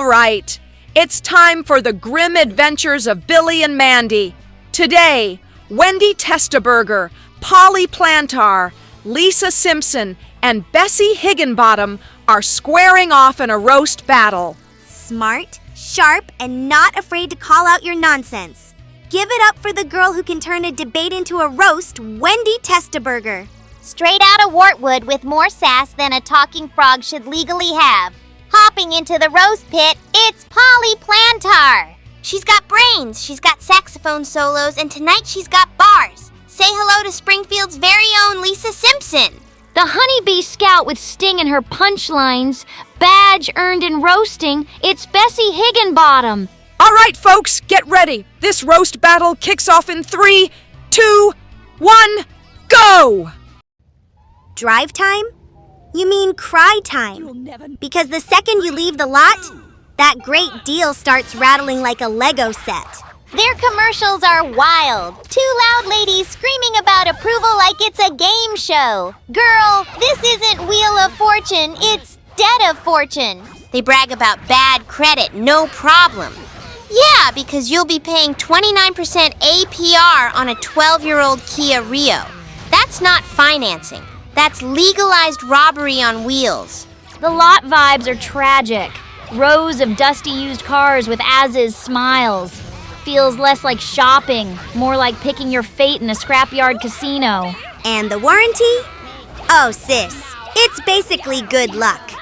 right. It's time for the grim adventures of Billy and Mandy. Today, Wendy Testaburger, Polly Plantar, Lisa Simpson, and Bessie Higgenbottom are squaring off in a roast battle. Smart, sharp, and not afraid to call out your nonsense. Give it up for the girl who can turn a debate into a roast, Wendy Testaburger. Straight out of Wartwood with more sass than a talking frog should legally have. Hopping into the roast pit, it's Polly Plantar. She's got brains, she's got saxophone solos, and tonight she's got bars. Say hello to Springfield's very own Lisa Simpson. The honeybee scout with sting in her punchlines, badge earned in roasting, it's Bessie Higgenbottom. All right, folks, get ready. This roast battle kicks off in 3, 2, 1, go! Drive time? You mean cry time. Because the second you leave the lot, that great deal starts rattling like a Lego set. Their commercials are wild. Two loud ladies screaming about approval like it's a game show. Girl, this isn't Wheel of Fortune, it's Debt of Fortune. They brag about bad credit, no problem. Yeah, because you'll be paying 29% APR on a 12-year-old Kia Rio. That's not financing. That's legalized robbery on wheels. The lot vibes are tragic. Rows of dusty used cars with as-is smiles. Feels less like shopping, more like picking your fate in a scrapyard casino. And the warranty? Oh, sis, it's basically good luck.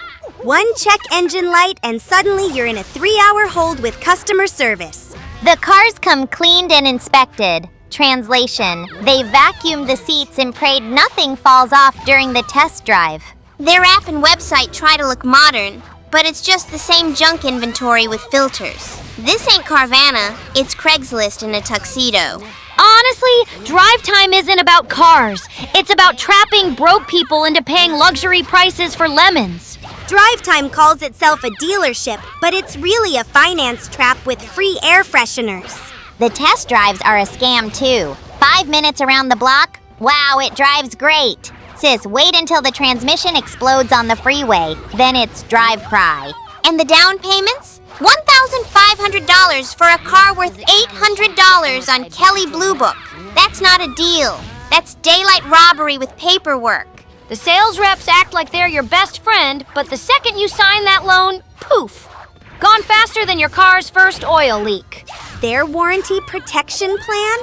One check engine light and suddenly you're in a 3-hour hold with customer service. The cars come cleaned and inspected. Translation, they vacuumed the seats and prayed nothing falls off during the test drive. Their app and website try to look modern, but it's just the same junk inventory with filters. This ain't Carvana, it's Craigslist in a tuxedo. Honestly, DriveTime isn't about cars. It's about trapping broke people into paying luxury prices for lemons. DriveTime calls itself a dealership, but it's really a finance trap with free air fresheners. The test drives are a scam too. 5 minutes around the block? Wow, it drives great. Sis, wait until the transmission explodes on the freeway. Then it's drive cry. And the down payments? $1,500 for a car worth $800 on Kelley Blue Book. That's not a deal. That's daylight robbery with paperwork. The sales reps act like they're your best friend, but the second you sign that loan, poof. Gone faster than your car's first oil leak. Their warranty protection plan?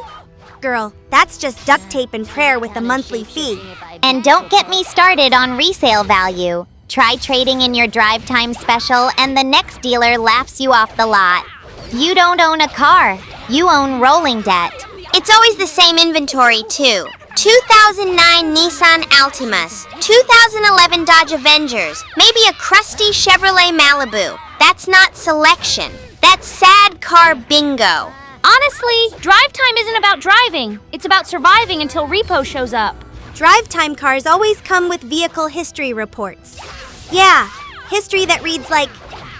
Girl, that's just duct tape and prayer with a monthly fee. And don't get me started on resale value. Try trading in your drive time special and the next dealer laughs you off the lot. You don't own a car, you own rolling debt. It's always the same inventory too. 2009 Nissan Altimas, 2011 Dodge Avengers, maybe a crusty Chevrolet Malibu. That's not selection. That's sad car bingo. Honestly, DriveTime isn't about driving. It's about surviving until repo shows up. DriveTime cars always come with vehicle history reports. Yeah, history that reads like,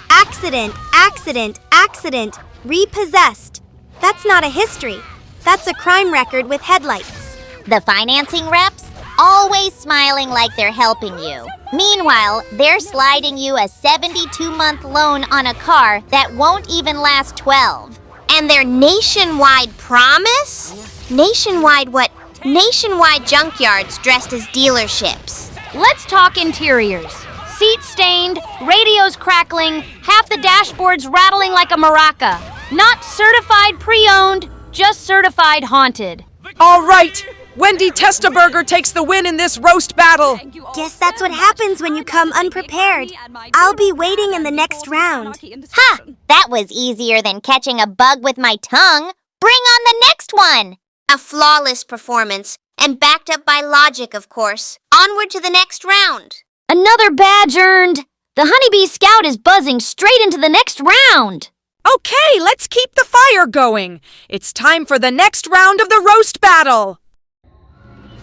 accident, accident, accident, repossessed. That's not a history. That's a crime record with headlights. The financing reps? Always smiling like they're helping you. Meanwhile, they're sliding you a 72-month loan on a car that won't even last 12. And their nationwide promise? Nationwide what? Nationwide junkyards dressed as dealerships. Let's talk interiors. Seats stained, radios crackling, half the dashboards rattling like a maraca. Not certified pre-owned, just certified haunted. All right, Wendy Testaburger takes the win in this roast battle. Guess that's what happens when you come unprepared. I'll be waiting in the next round. Ha! That was easier than catching a bug with my tongue. Bring on the next one! A flawless performance, and backed up by logic, of course. Onward to the next round. Another badge earned. The honeybee scout is buzzing straight into the next round. Okay, let's keep the fire going. It's time for the next round of the roast battle.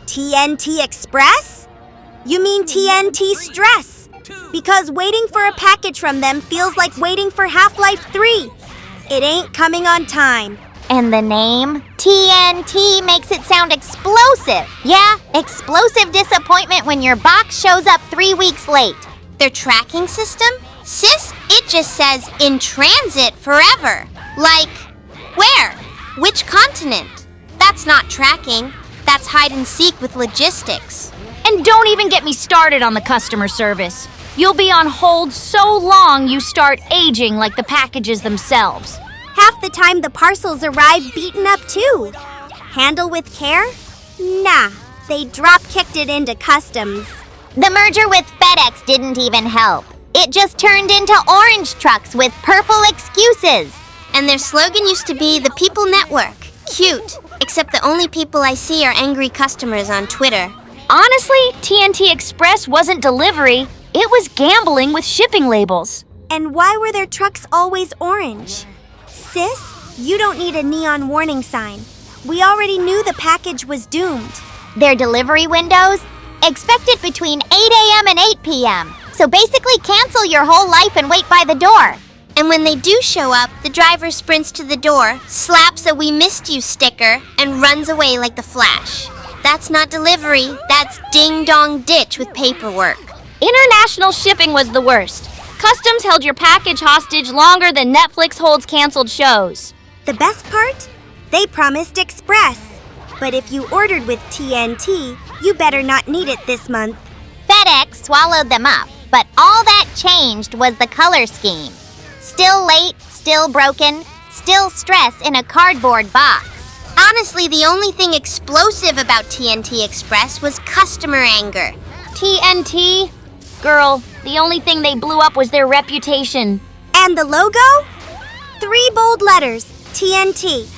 TNT Express? You mean TNT Stress? Because waiting for a package from them feels like waiting for Half-Life 3. It ain't coming on time. And the name? TNT makes it sound explosive. Yeah, explosive disappointment when your box shows up 3 weeks late. Their tracking system? Sis, It just says in transit forever. Like, where? Which continent? That's not tracking. That's hide and seek with logistics. And don't even get me started on the customer service. You'll be on hold so long you start aging like the packages themselves. Half the time the parcels arrive beaten up too. Handle with care? Nah, they drop-kicked it into customs. The merger with FedEx didn't even help. It just turned into orange trucks with purple excuses. And their slogan used to be the People Network. Cute. Except the only people I see are angry customers on Twitter. Honestly, TNT Express wasn't delivery. It was gambling with shipping labels. And why were their trucks always orange? Sis, you don't need a neon warning sign. We already knew the package was doomed. Their delivery windows? Expected between 8 a.m. and 8 p.m. So basically cancel your whole life and wait by the door. And when they do show up, the driver sprints to the door, slaps a "We missed you" sticker, and runs away like the Flash. That's not delivery, that's ding-dong ditch with paperwork. International shipping was the worst. Customs held your package hostage longer than Netflix holds canceled shows. The best part? They promised express. But if you ordered with TNT, you better not need it this month. FedEx swallowed them up, but all that changed was the color scheme. Still late, still broken, still stress in a cardboard box. Honestly, the only thing explosive about TNT Express was customer anger. TNT? Girl, the only thing they blew up was their reputation. And the logo? 3 bold letters, TNT.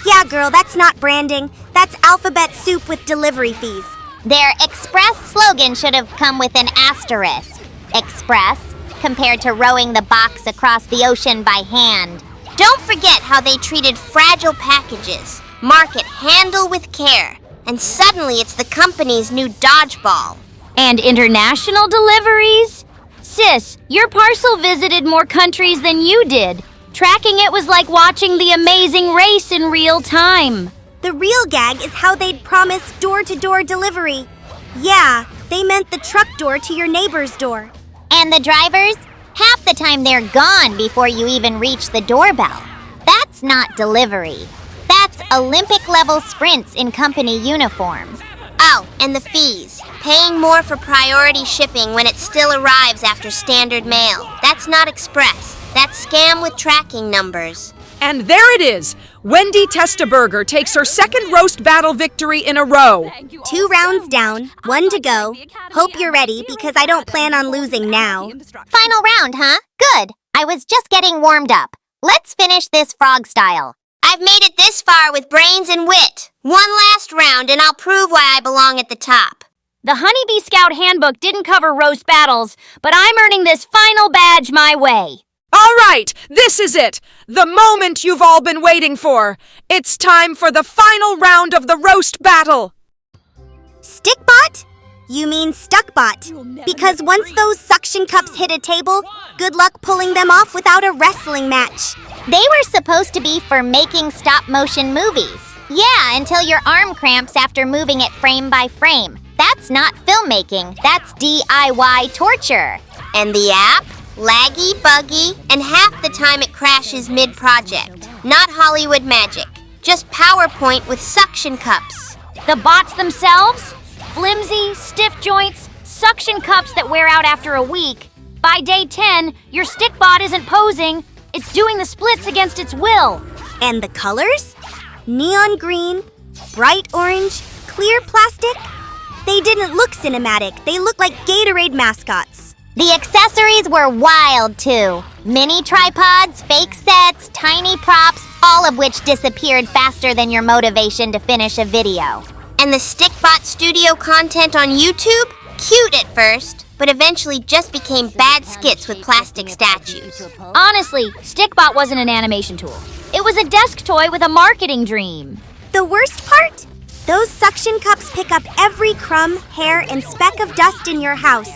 Yeah, girl, that's not branding. That's alphabet soup with delivery fees. Their Express slogan should have come with an asterisk. Express, compared to rowing the box across the ocean by hand. Don't forget how they treated fragile packages. Mark it handle with care. And suddenly it's the company's new dodgeball. And international deliveries? Sis, your parcel visited more countries than you did. Tracking it was like watching The Amazing Race in real time. The real gag is how they'd promise door-to-door delivery. Yeah, they meant the truck door to your neighbor's door. And the drivers? Half the time they're gone before you even reach the doorbell. That's not delivery. That's Olympic-level sprints in company uniform. Oh, and the fees. Paying more for priority shipping when it still arrives after standard mail. That's not express. That's scam with tracking numbers. And there it is. Wendy Testaburger takes her second roast battle victory in a row. 2 rounds down, 1 to go. Hope you're ready because I don't plan on losing now. Final round, huh? Good. I was just getting warmed up. Let's finish this frog style. I've made it this far with brains and wit. One last round and I'll prove why I belong at the top. The Honeybee Scout Handbook didn't cover roast battles, but I'm earning this final badge my way. All right, this is it. The moment you've all been waiting for. It's time for the final round of the roast battle. Stickbot? You mean Stuckbot. Because once those suction cups hit a table, good luck pulling them off without a wrestling match. They were supposed to be for making stop-motion movies. Yeah, until your arm cramps after moving it frame by frame. That's not filmmaking, that's DIY torture. And the app? Laggy, buggy, and half the time it crashes mid-project. Not Hollywood magic, just PowerPoint with suction cups. The bots themselves? Flimsy, stiff joints, suction cups that wear out after a week. By day 10, your Stickbot isn't posing, it's doing the splits against its will. And the colors? Neon green, bright orange, clear plastic. They didn't look cinematic, they looked like Gatorade mascots. The accessories were wild, too. Mini tripods, fake sets, tiny props, all of which disappeared faster than your motivation to finish a video. And the Stickbot studio content on YouTube? Cute at first, but eventually just became bad skits with plastic statues. Honestly, Stickbot wasn't an animation tool. It was a desk toy with a marketing dream. The worst part? Those suction cups pick up every crumb, hair, and speck of dust in your house.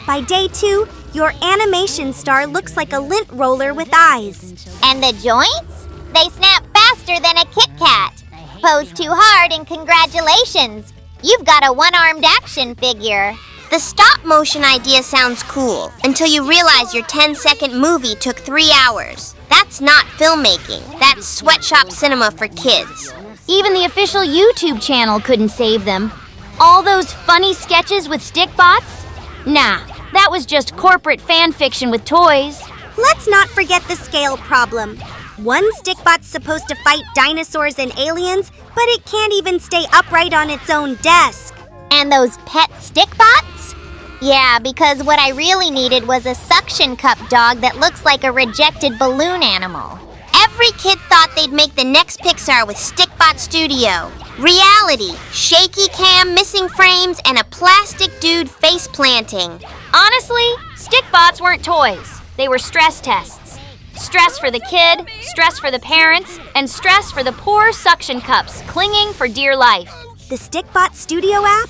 By day 2, your animation star looks like a lint roller with eyes. And the joints? They snap faster than a Kit Kat. Pose too hard and congratulations. You've got a one-armed action figure. The stop motion idea sounds cool until you realize your 10-second movie took 3 hours. That's not filmmaking. That's sweatshop cinema for kids. Even the official YouTube channel couldn't save them. All those funny sketches with Stickbots? Nah, that was just corporate fan fiction with toys. Let's not forget the scale problem. One Stickbot's supposed to fight dinosaurs and aliens, but it can't even stay upright on its own desk. And those pet Stickbots? Yeah, because what I really needed was a suction cup dog that looks like a rejected balloon animal. Every kid thought they'd make the next Pixar with Stickbot Studio. Reality, shaky cam, missing frames, and a plastic dude face planting. Honestly, Stickbots weren't toys. They were stress tests. Stress for the kid, stress for the parents, and stress for the poor suction cups clinging for dear life. The Stickbot Studio app?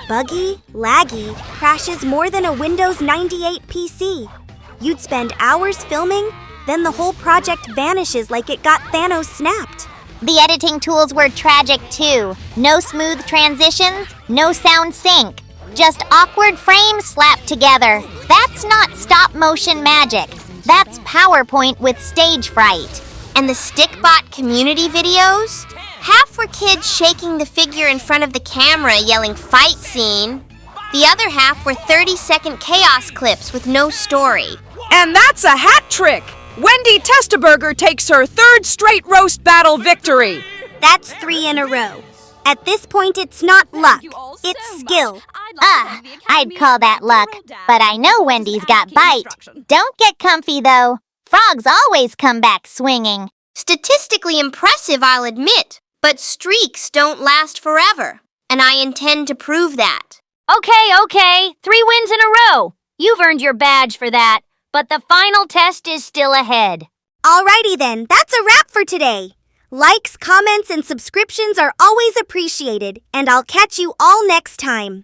Buggy, laggy, crashes more than a Windows 98 PC. You'd spend hours filming, then the whole project vanishes like it got Thanos snapped. The editing tools were tragic too. No smooth transitions, no sound sync. Just awkward frames slapped together. That's not stop motion magic. That's PowerPoint with stage fright. And the Stickbot community videos? Half were kids shaking the figure in front of the camera yelling fight scene. The other half were 30-second chaos clips with no story. And that's a hat trick! Wendy Testaburger takes her third straight roast battle victory. That's 3 in a row. At this point, it's not luck, it's skill. I'd call that luck, but I know Wendy's got bite. Don't get comfy though. Frogs always come back swinging. Statistically impressive, I'll admit, but streaks don't last forever, and I intend to prove that. Okay, 3 wins in a row. You've earned your badge for that, but the final test is still ahead. Alrighty then, that's a wrap for today. Likes, comments, and subscriptions are always appreciated, and I'll catch you all next time.